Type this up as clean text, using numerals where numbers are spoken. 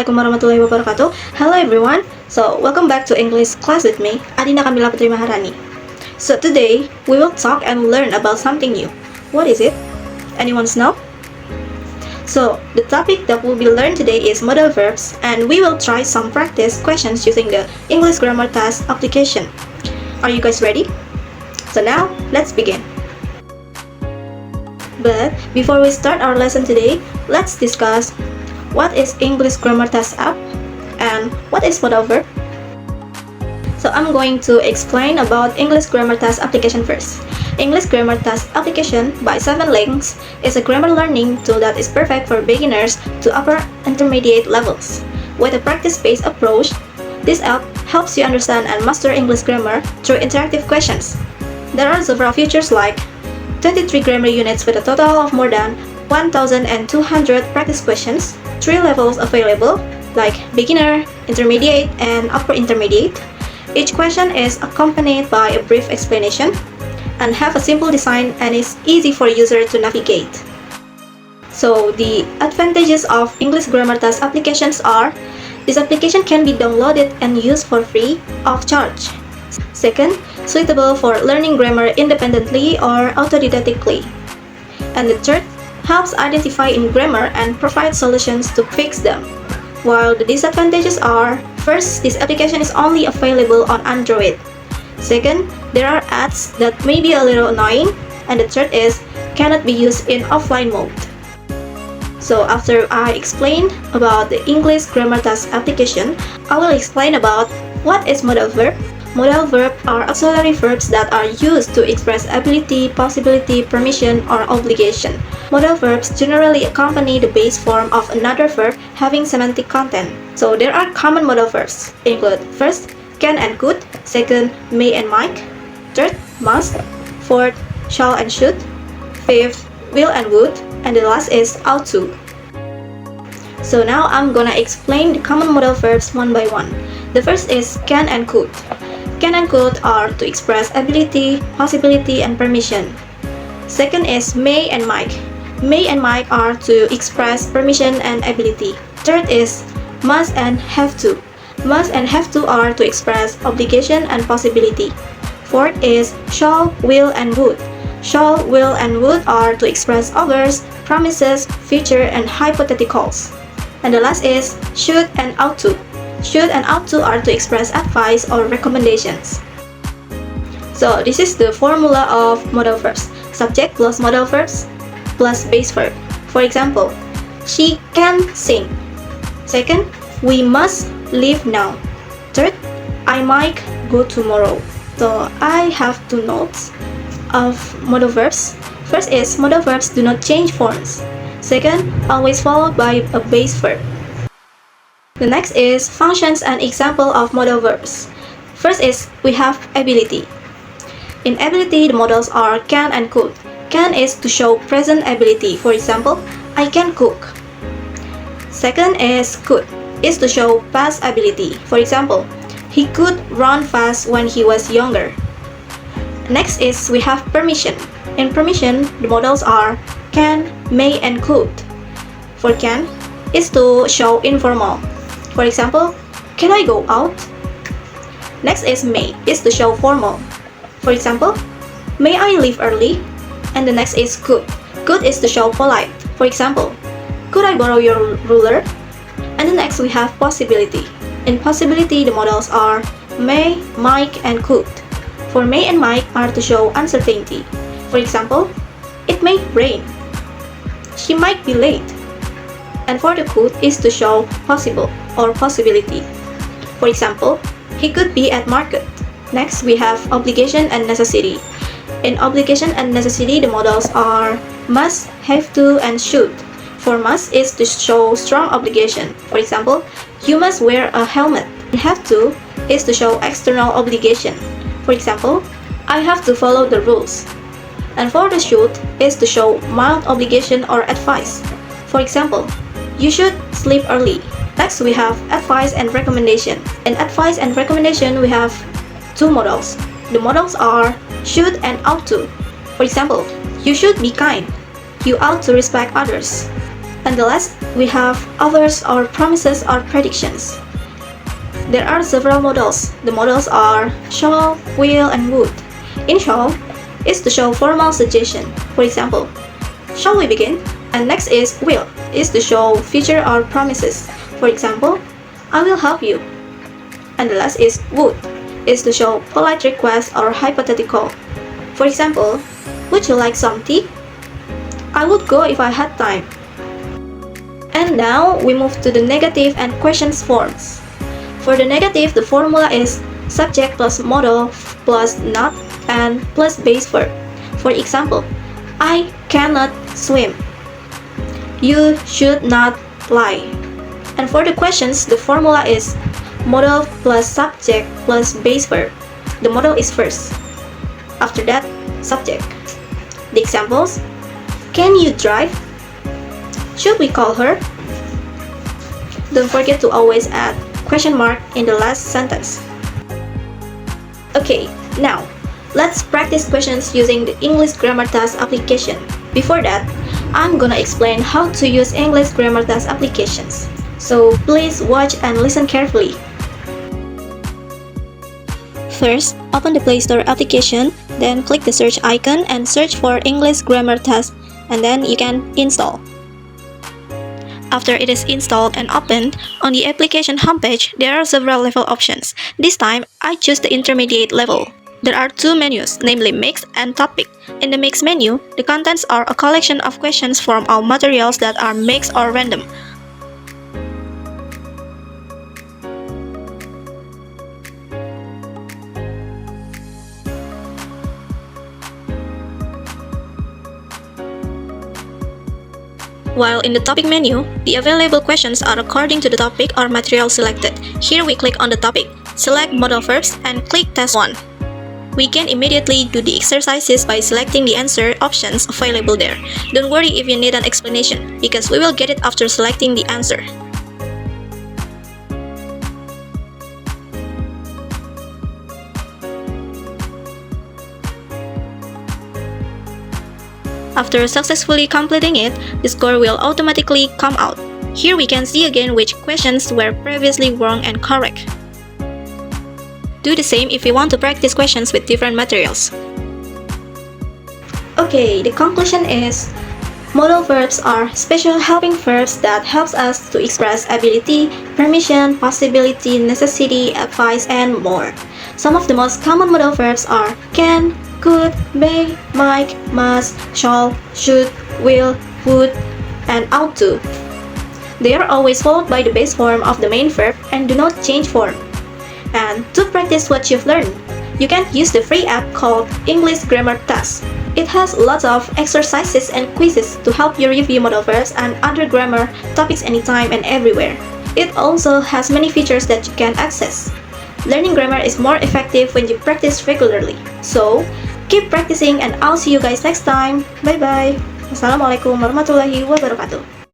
Assalamualaikum warahmatullahi wabarakatuh. Hello everyone. So, welcome back to English class with me, Adinda Camilla Putri Maharani. So, today we will talk and learn about something new. What is it? Anyone know? So, the topic that will be learned today is modal verbs, and we will try some practice questions using the English grammar task application. Are you guys ready? So now, let's begin. But before we start our lesson today, let's discuss what is English grammar task app and what is modal verb. So I'm going to explain about English grammar task application first. English grammar task application by 7 Links is a grammar learning tool that is perfect for beginners to upper intermediate levels. With a practice-based approach, this app helps you understand and master English grammar through interactive questions. There are several features like 23 grammar units with a total of more than 1,200 practice questions, 3 levels available like beginner, intermediate, and upper intermediate. Each question is accompanied by a brief explanation and have a simple design and is easy for user to navigate. So the advantages of English grammar task applications are: this application can be downloaded and used for free of charge. Second, suitable for learning grammar independently or autodidactically. And the third, helps identify in grammar and provide solutions to fix them. While the disadvantages are: first, this application is only available on Android. Second, there are ads that may be a little annoying. And the third is, cannot be used in offline mode. So after I explain about the English grammar task application, I will explain about what is modal verb. Modal verbs are auxiliary verbs that are used to express ability, possibility, permission, or obligation. Modal verbs generally accompany the base form of another verb having semantic content. So there are common modal verbs, include first, can and could, second, may and might, third, must, fourth, shall and should, fifth, will and would, and the last is ought to. So now I'm gonna explain the common modal verbs one by one. The first is can and could. Can and could are to express ability, possibility, and permission. Second is may and might. May and might are to express permission and ability. Third is must and have to. Must and have to are to express obligation and possibility. Fourth is shall, will, and would. Shall, will, and would are to express offers, promises, future, and hypotheticals. And the last is should and ought to. Should and ought to are to express advice or recommendations. So this is the formula of modal verbs. Subject plus modal verbs plus base verb. For example, she can sing. Second, we must leave now. Third, I might go tomorrow. So I have 2 notes of modal verbs. First is modal verbs do not change forms. Second, always followed by a base verb. The next is functions and example of modal verbs. First is we have ability. In ability, the modals are can and could. Can is to show present ability. For example, I can cook. Second is could, is to show past ability. For example, he could run fast when he was younger. Next is we have permission. In permission, the modals are can, may, and could. For can, is to show informal. For example, can I go out? Next is may, is to show formal. For example, may I leave early? And the next is could. Could is to show polite. For example, could I borrow your ruler? And the next we have possibility. In possibility, the modals are may, might, and could. For may and might are to show uncertainty. For example, it may rain. She might be late. And for the could is to show possible or possibility. For example, he could be at market. Next, we have obligation and necessity. In obligation and necessity, the modals are must, have to, and should. For must is to show strong obligation. For example, you must wear a helmet. And have to is to show external obligation. For example, I have to follow the rules. And for the should is to show mild obligation or advice. For example, you should sleep early. Next, we have advice and recommendation. In advice and recommendation, we have 2 modals. The modals are should and ought to. For example, you should be kind. You ought to respect others. And the last, we have offers or promises or predictions. There are several models. The models are shall, will, and would. In shall is to show formal suggestion. For example, shall we begin? And next is will, is to show future or promises. For example, I will help you. And the last is would, is to show polite request or hypothetical. For example, would you like some tea? I would go if I had time. And now we move to the negative and questions forms. For the negative, the formula is subject plus modal plus not and plus base verb. For example, I cannot swim. You should not lie. And for the questions, the formula is modal plus subject plus base verb. The modal is first. After that, subject. The examples: can you drive? Should we call her? Don't forget to always add question mark in the last sentence. Okay, now let's practice questions using the English Grammar Task application. Before that, I'm gonna explain how to use English Grammar Task applications. So please watch and listen carefully. First, open the Play Store application, then click the search icon and search for English Grammar Task, and then you can install. After it is installed and opened, on the application homepage, there are several level options. This time, I choose the intermediate level. There are two menus, namely Mix and Topic. In the Mix menu, the contents are a collection of questions from all materials that are mixed or random. While in the topic menu, the available questions are according to the topic or material selected. Here we click on the topic, select modal verbs, and click Test 1. We can immediately do the exercises by selecting the answer options available there. Don't worry if you need an explanation, because we will get it after selecting the answer. After successfully completing it, the score will automatically come out. Here we can see again which questions were previously wrong and correct. Do the same if you want to practice questions with different materials. Okay, the conclusion is modal verbs are special helping verbs that helps us to express ability, permission, possibility, necessity, advice, and more. Some of the most common modal verbs are can, could, may, might, must, shall, should, will, would, and ought to. They are always followed by the base form of the main verb and do not change form. And to practice what you've learned, you can use the free app called English Grammar Task. It has lots of exercises and quizzes to help you review modal verbs and other grammar topics anytime and everywhere. It also has many features that you can access. Learning grammar is more effective when you practice regularly. So, keep practicing and I'll see you guys next time. Bye bye. Wassalamualaikum warahmatullahi wabarakatuh.